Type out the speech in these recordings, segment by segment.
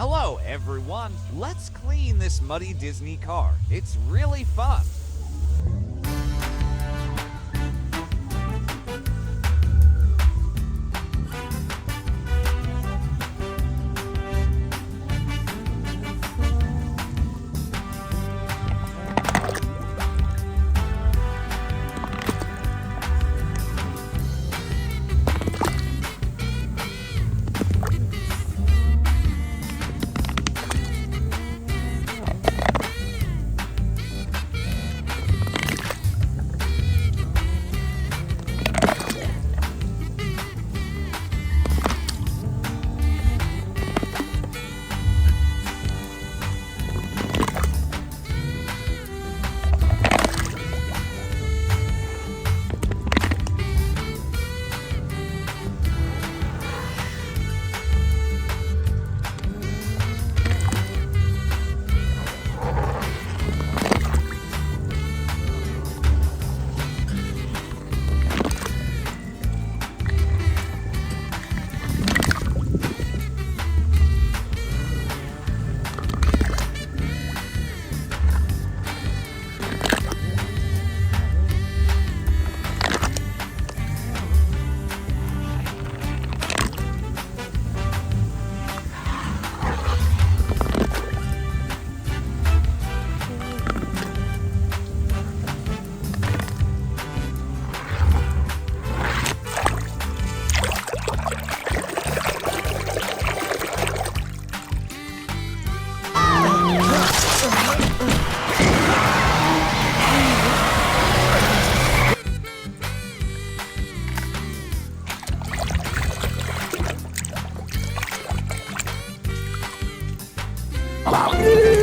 Hello, everyone. Let's clean this muddy Disney car. It's really fun.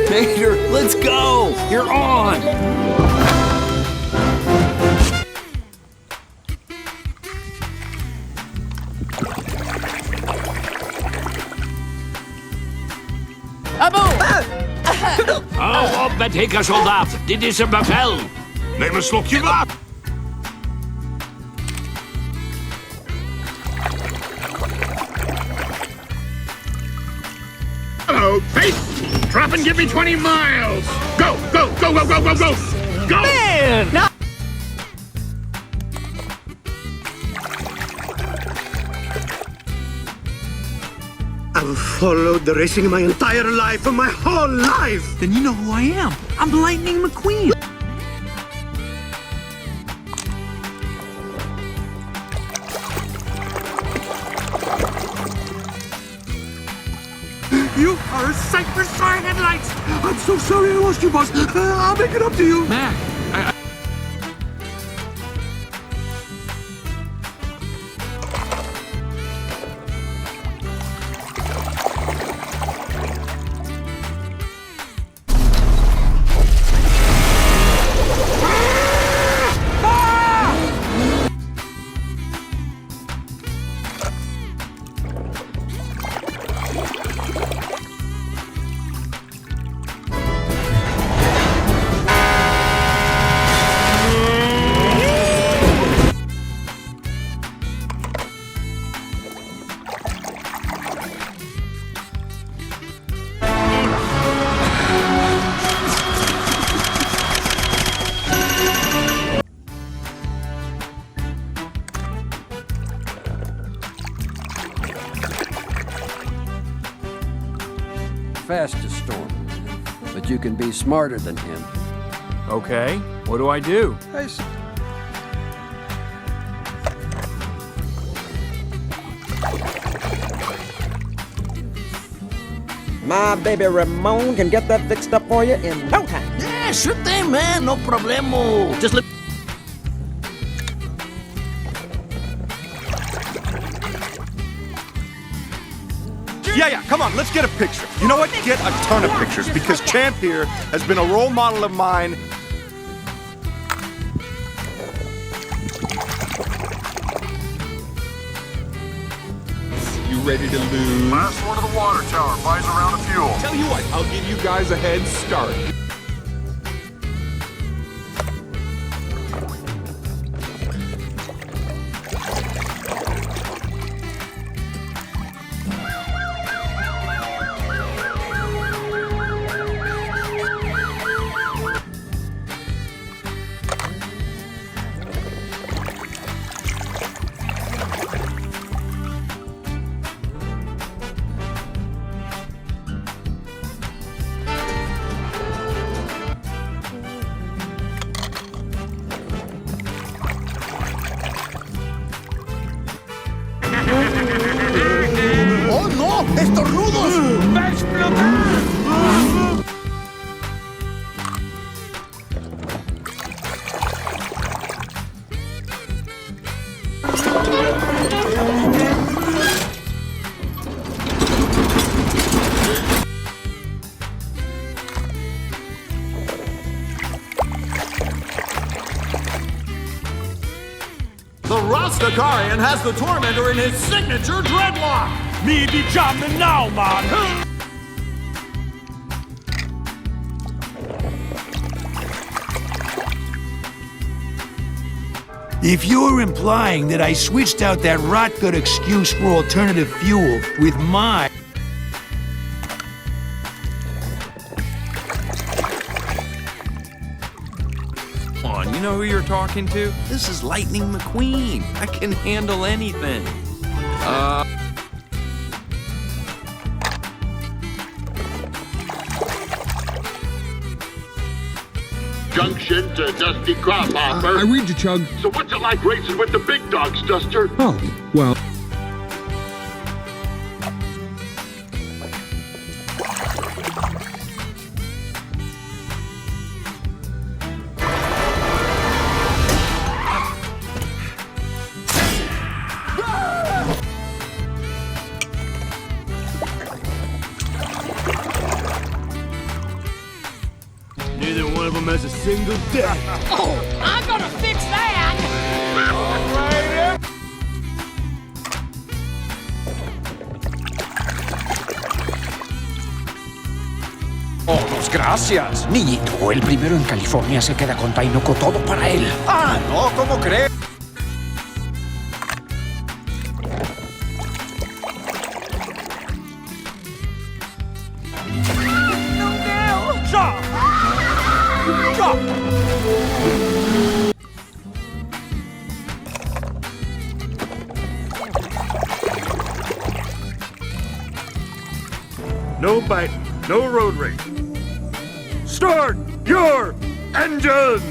Peter, let's go! You're on! Hou op met hikken, soldaat. Dit is een bevel. Neem een slokje water. Hello, face! Drop and give me 20 miles! Go, go, go, go, go, go, go! Go! Man! No. I've followed the racing my entire life, my whole life! Then you know who I am. I'm Lightning McQueen. You are a sight for sore headlights! I'm so sorry I lost you, boss. I'll make it up to you. Mac, fastest storm, but you can be smarter than him. Okay, what do I do? My baby Ramon can get that fixed up for you in no time. Yeah, sure thing, man. No problemo. Just let... Yeah, come on, let's get a picture. You know what? Get a ton of pictures, because Champ here has been a role model of mine. You ready to lose? Last one to the water tower, buys a round of fuel. Tell you what, I'll give you guys a head start. ¡Estornudos! ¡Va a explotar! The Rastafarian has the Tormentor in his signature dreadlock! Me be jamming now, man! If you're implying that I switched out that rot-gut excuse for alternative fuel with my... Come on, you know who you're talking to? This is Lightning McQueen. I can handle anything. Junction to Dusty Crosshopper. I read you, Chug. So what's it like racing with the big dogs, Duster? Oh, well. Neither one of them has a single day. Oh, I'm gonna fix that! Oh, gracias. Niñito, el primero en California se queda con Tainoco, todo para él. Ah, no, ¿cómo crees? No bite, no road rage. Start your engines!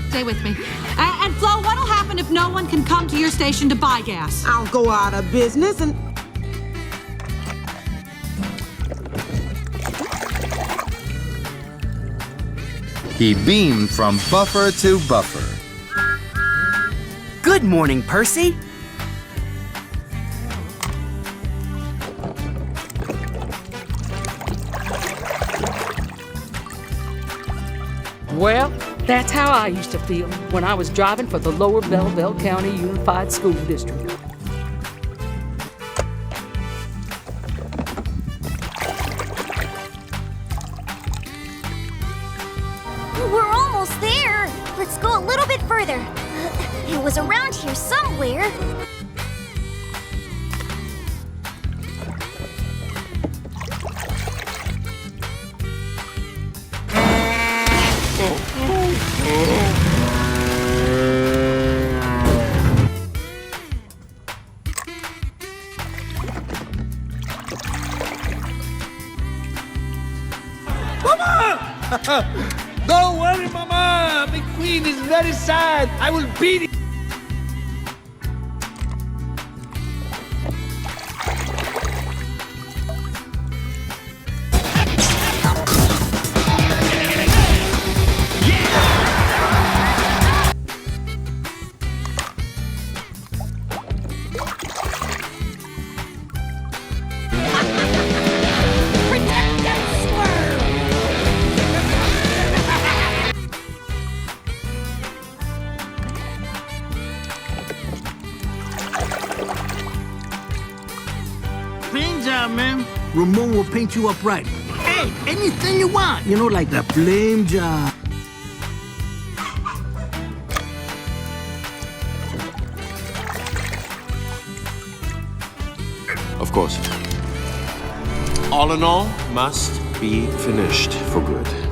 Stay with me. And Flo, what'll happen if no one can come to your station to buy gas? I'll go out of business and... He beamed from buffer to buffer. Good morning, Percy. Well, that's how I used to feel when I was driving for the Lower Belleville County Unified School District. We're almost there. Let's go a little bit further. It was around here somewhere. Don't worry, Mama! McQueen is very sad. I will beat him. Clean job, man. Ramon will paint you up right. Hey, anything you want. You know, like the flame job. Of course. All in all, must be finished for good.